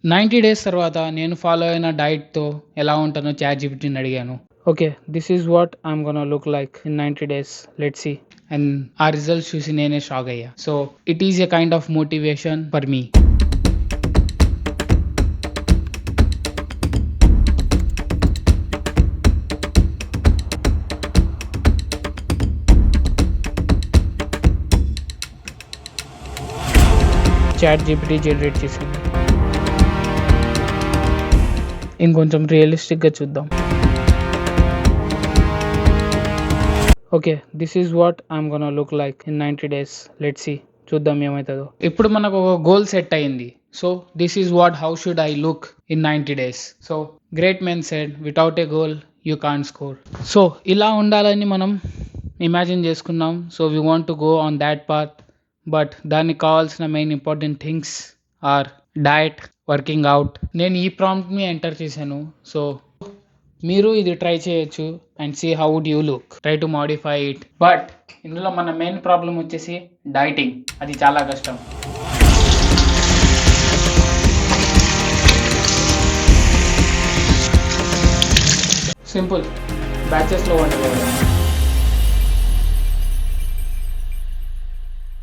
90 days తర్వాత నేను follow అయిన డైట్‌తో ఎలా ఉంటానో చాట్‌జిపిటిని అడిగాను. Okay. This is what I'm gonna look like in 90 days. Let's see. And ఆ రిజల్ట్స్ చూసి నేనే షాక్ అయ్యా. So it is a kind of motivation for me. ChatGPT generate చేసింది. ఇంకొంచెం రియలిస్టిక్‌గా చూద్దాం. Okay. This is what I'm gonna look like in 90 days. Let's see. చూద్దాం ఏమైతదో. ఇప్పుడు మనకు ఒక గోల్ సెట్ అయింది. So this is what how should I look in 90 days. So great men said without a goal you can't score. So ఇలా ఉండాలని మనం imagine చేసుకున్నాం. So we want to go on that path. But దానికి కావాల్సిన main important things are diet, working out. నేను ఈ ప్రాంప్ట్‌ని enter చేశాను. So మీరు ఇది ట్రై చేయొచ్చు and see how would you look. Try to modify it. But ఇందులో మన మెయిన్ ప్రాబ్లం వచ్చేసి డైటింగ్. అది చాలా కష్టం. సింపుల్. బ్యాచెస్‌లో వండుకోవడం.